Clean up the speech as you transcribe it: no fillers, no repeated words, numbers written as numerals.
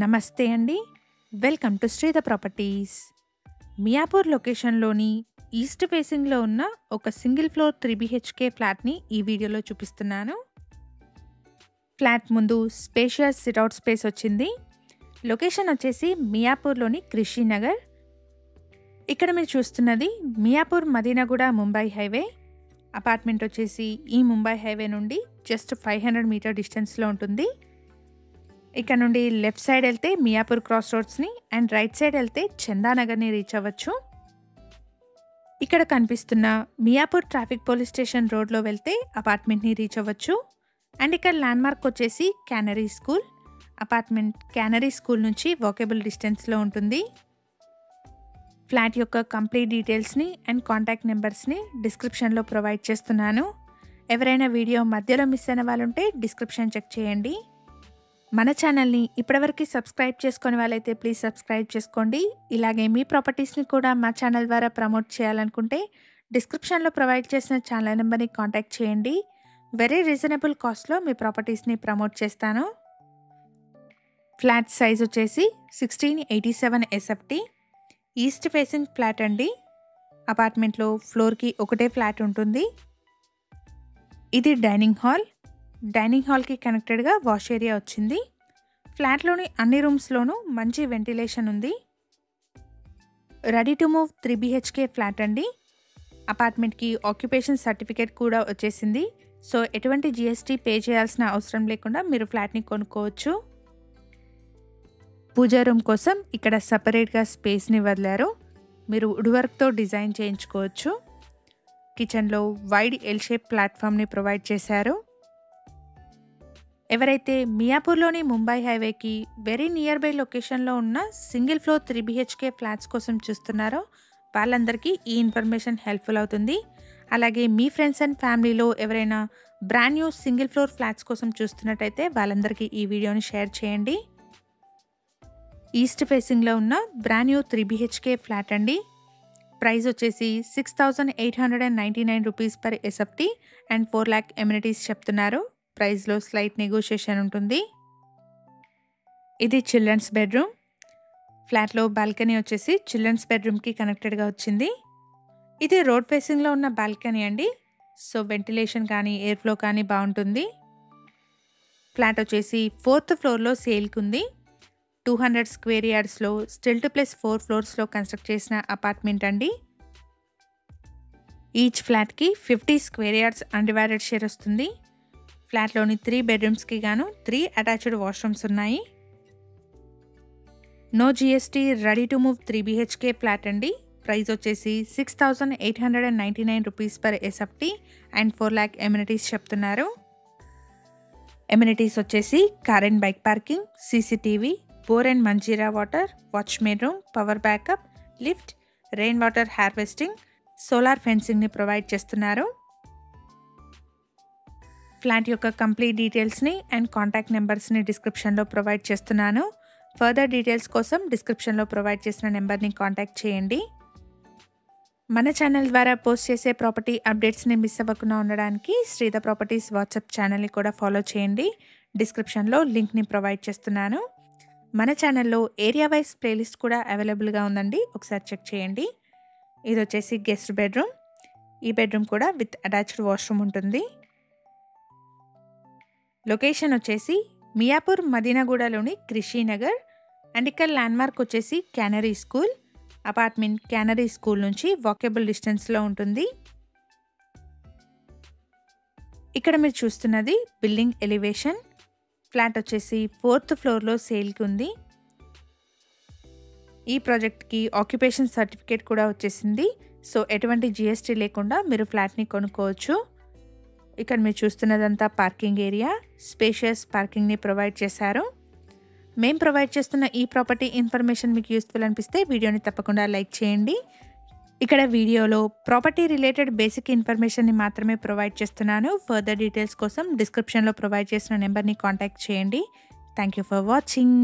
నమస్తే అండి. Welcome to Sridha properties. Miyapur లొకేషన్లోని ఈస్ట్ ఫేసింగ్లో ఉన్న ఒక సింగిల్ ఫ్లోర్ 3 BHK ఫ్లాట్ని ఈ వీడియోలో చూపిస్తున్నాను. ఫ్లాట్ ముందు స్పేషియస్ సిట్అవుట్ స్పేస్ వచ్చింది. లొకేషన్ వచ్చేసి మియాపూర్లోని కృషి నగర్. ఇక్కడ మీరు చూస్తున్నది మియాపూర్ మదీనాగూడ ముంబై హైవే. అపార్ట్మెంట్ వచ్చేసి ఈ ముంబై హైవే నుండి జస్ట్ 500 మీటర్ డిస్టెన్స్లో ఉంటుంది. ఇక్కడ నుండి లెఫ్ట్ సైడ్ వెళ్తే మియాపూర్ క్రాస్ రోడ్స్ని అండ్ రైట్ సైడ్ వెళ్తే చందానగర్ని రీచ్ అవ్వచ్చు. ఇక్కడ కనిపిస్తున్న మియాపూర్ ట్రాఫిక్ పోలీస్ స్టేషన్ రోడ్లో వెళ్తే అపార్ట్మెంట్ని రీచ్ అవ్వచ్చు. అండ్ ఇక్కడ ల్యాండ్మార్క్ వచ్చేసి canary school. Apartment canary school నుంచి వాకబుల్ డిస్టెన్స్లో ఉంటుంది. ఫ్లాట్ యొక్క కంప్లీట్ డీటెయిల్స్ని అండ్ కాంటాక్ట్ నెంబర్స్ని డిస్క్రిప్షన్లో ప్రొవైడ్ చేస్తున్నాను. ఎవరైనా వీడియో మధ్యలో మిస్ అయిన వాళ్ళు ఉంటే డిస్క్రిప్షన్ చెక్ చేయండి. మన ఛానల్ని ఇప్పటివరకు సబ్స్క్రైబ్ చేసుకునే వాళ్ళైతే ప్లీజ్ సబ్స్క్రైబ్ చేసుకోండి. ఇలాగే మీ ప్రాపర్టీస్ని కూడా మా ఛానల్ ద్వారా ప్రమోట్ చేయాలనుకుంటే డిస్క్రిప్షన్లో ప్రొవైడ్ చేసిన ఛానల్ నెంబర్ని కాంటాక్ట్ చేయండి. వెరీ రీజనబుల్ కాస్ట్లో మీ ప్రాపర్టీస్ని ప్రమోట్ చేస్తాను. ఫ్లాట్ సైజ్ వచ్చేసి 1687 SFT. ఈస్ట్ ఫేసింగ్ ఫ్లాట్ అండి. అపార్ట్మెంట్లో ఫ్లోర్కి ఒకటే ఫ్లాట్ ఉంటుంది. ఇది డైనింగ్ హాల్. డైనింగ్ హాల్కి కనెక్టెడ్గా వాష్ ఏరియా వచ్చింది. ఫ్లాట్లోని అన్ని రూమ్స్లోనూ మంచి వెంటిలేషన్ ఉంది. Ready to move 3 BHK flat అండి. అపార్ట్మెంట్కి ఆక్యుపేషన్ సర్టిఫికేట్ కూడా వచ్చేసింది. సో ఎటువంటి GST పే చేయాల్సిన అవసరం లేకుండా మీరు ఫ్లాట్ని కొనుక్కోవచ్చు. పూజా రూమ్ కోసం ఇక్కడ సపరేట్గా స్పేస్ని వదిలారు. మీరు వుడ్ వర్క్తో డిజైన్ చేయించుకోవచ్చు. కిచెన్లో వైడ్ ఎల్ షేప్ ప్లాట్ఫామ్ని ప్రొవైడ్ చేశారు. ఎవరైతే మియాపూర్లోని ముంబై హైవేకి వెరీ నియర్ బై లొకేషన్లో ఉన్న సింగిల్ ఫ్లోర్ 3 BHK ఫ్లాట్స్ కోసం చూస్తున్నారో వాళ్ళందరికీ ఈ ఇన్ఫర్మేషన్ హెల్ప్ఫుల్ అవుతుంది. అలాగే మీ ఫ్రెండ్స్ అండ్ ఫ్యామిలీలో ఎవరైనా brand new single floor flats కోసం చూస్తున్నట్టయితే వాళ్ళందరికీ ఈ వీడియోని షేర్ చేయండి. ఈస్ట్ ఫేసింగ్లో ఉన్న బ్రాండ్ న్యూ 3 BHK ఫ్లాట్ అండి. ప్రైస్ వచ్చేసి 6,899 rupees per SFT and 4 lakh amenities చెప్తున్నారు. ప్రైస్లో స్లైట్ నెగోషియేషన్ ఉంటుంది. ఇది చిల్డ్రన్స్ బెడ్రూమ్. ఫ్లాట్లో బాల్కనీ వచ్చేసి చిల్డ్రన్స్ బెడ్రూమ్కి కనెక్టెడ్గా వచ్చింది. ఇది రోడ్ ఫేసింగ్లో ఉన్న బాల్కనీ అండి. సో వెంటిలేషన్ కానీ ఎయిర్ ఫ్లో కానీ బాగుంటుంది. ఫ్లాట్ వచ్చేసి 4th ఫ్లోర్లో సేల్కి ఉంది. 200 స్క్వేర్ యార్డ్స్లో స్టిల్ట్ ప్లస్ 4 ఫ్లోర్స్లో కన్స్ట్రక్ట్ చేసిన అపార్ట్మెంట్ అండి. ఈచ్ ఫ్లాట్కి 50 స్క్వేర్ యార్డ్స్ అన్డివైడెడ్ షేర్ వస్తుంది. ఫ్లాట్లోని 3 బెడ్రూమ్స్కి గాను 3 అటాచ్డ్ వాష్రూమ్స్ ఉన్నాయి. No GST ready to move 3 BHK flat అండి. ప్రైస్ వచ్చేసి 6,899 rupees per SFT and 4 lakh amenities చెప్తున్నారు. ఎమ్యూనిటీస్ వచ్చేసి car and bike parking, CCTV, bore and Manjira water, watchman room, power backup, lift, rain water harvesting, solar ఫెన్సింగ్ని provide చేస్తున్నారు. Flat యొక్క complete డీటెయిల్స్ని and contact నెంబర్స్ని డిస్క్రిప్షన్లో ప్రొవైడ్ చేస్తున్నాను. ఫర్దర్ డీటెయిల్స్ కోసం డిస్క్రిప్షన్లో ప్రొవైడ్ చేసిన నెంబర్ని కాంటాక్ట్ చేయండి. మన ఛానల్ ద్వారా పోస్ట్ చేసే ప్రాపర్టీ అప్డేట్స్ని మిస్ అవ్వకుండా ఉండడానికి శ్రీధ ప్రాపర్టీస్ వాట్సాప్ ఛానల్ని కూడా ఫాలో చేయండి. డిస్క్రిప్షన్లో లింక్ని ప్రొవైడ్ చేస్తున్నాను. మన ఛానల్లో ఏరియా వైజ్ ప్లేలిస్ట్ కూడా అవైలబుల్గా ఉందండి. ఒకసారి చెక్ చేయండి. ఇది వచ్చేసి గెస్ట్ బెడ్రూమ్. ఈ బెడ్రూమ్ కూడా విత్ అటాచ్డ్ వాష్రూమ్ ఉంటుంది. లొకేషన్ వచ్చేసి మియాపూర్ మదీనాగూడలోని కృషి నగర్. అండ్ ఇక్కడ ల్యాండ్మార్క్ వచ్చేసి canary school. Apartment canary school నుంచి వాకబుల్ డిస్టెన్స్లో ఉంటుంది. ఇక్కడ మీరు చూస్తున్నది బిల్డింగ్ ఎలివేషన్. ఫ్లాట్ వచ్చేసి 4th ఫ్లోర్లో సేల్కి ఉంది. ఈ ప్రాజెక్ట్కి ఆక్యుపేషన్ సర్టిఫికేట్ కూడా వచ్చేసింది. సో ఎటువంటి GST లేకుండా మీరు ఫ్లాట్ని కొనుక్కోవచ్చు. ఇక్కడ మీరు చూస్తున్నదంతా పార్కింగ్ ఏరియా. స్పేషియస్ పార్కింగ్ని ప్రొవైడ్ చేశారు. మేము ప్రొవైడ్ చేస్తున్న ఈ ప్రాపర్టీ ఇన్ఫర్మేషన్ మీకు యూస్ఫుల్ అనిపిస్తే వీడియోని తప్పకుండా లైక్ చేయండి. ఇక్కడ వీడియోలో ప్రాపర్టీ రిలేటెడ్ బేసిక్ ఇన్ఫర్మేషన్ని మాత్రమే ప్రొవైడ్ చేస్తున్నాను. ఫర్దర్ డీటెయిల్స్ కోసం డిస్క్రిప్షన్లో ప్రొవైడ్ చేసిన నెంబర్ని కాంటాక్ట్ చేయండి. Thank you for watching.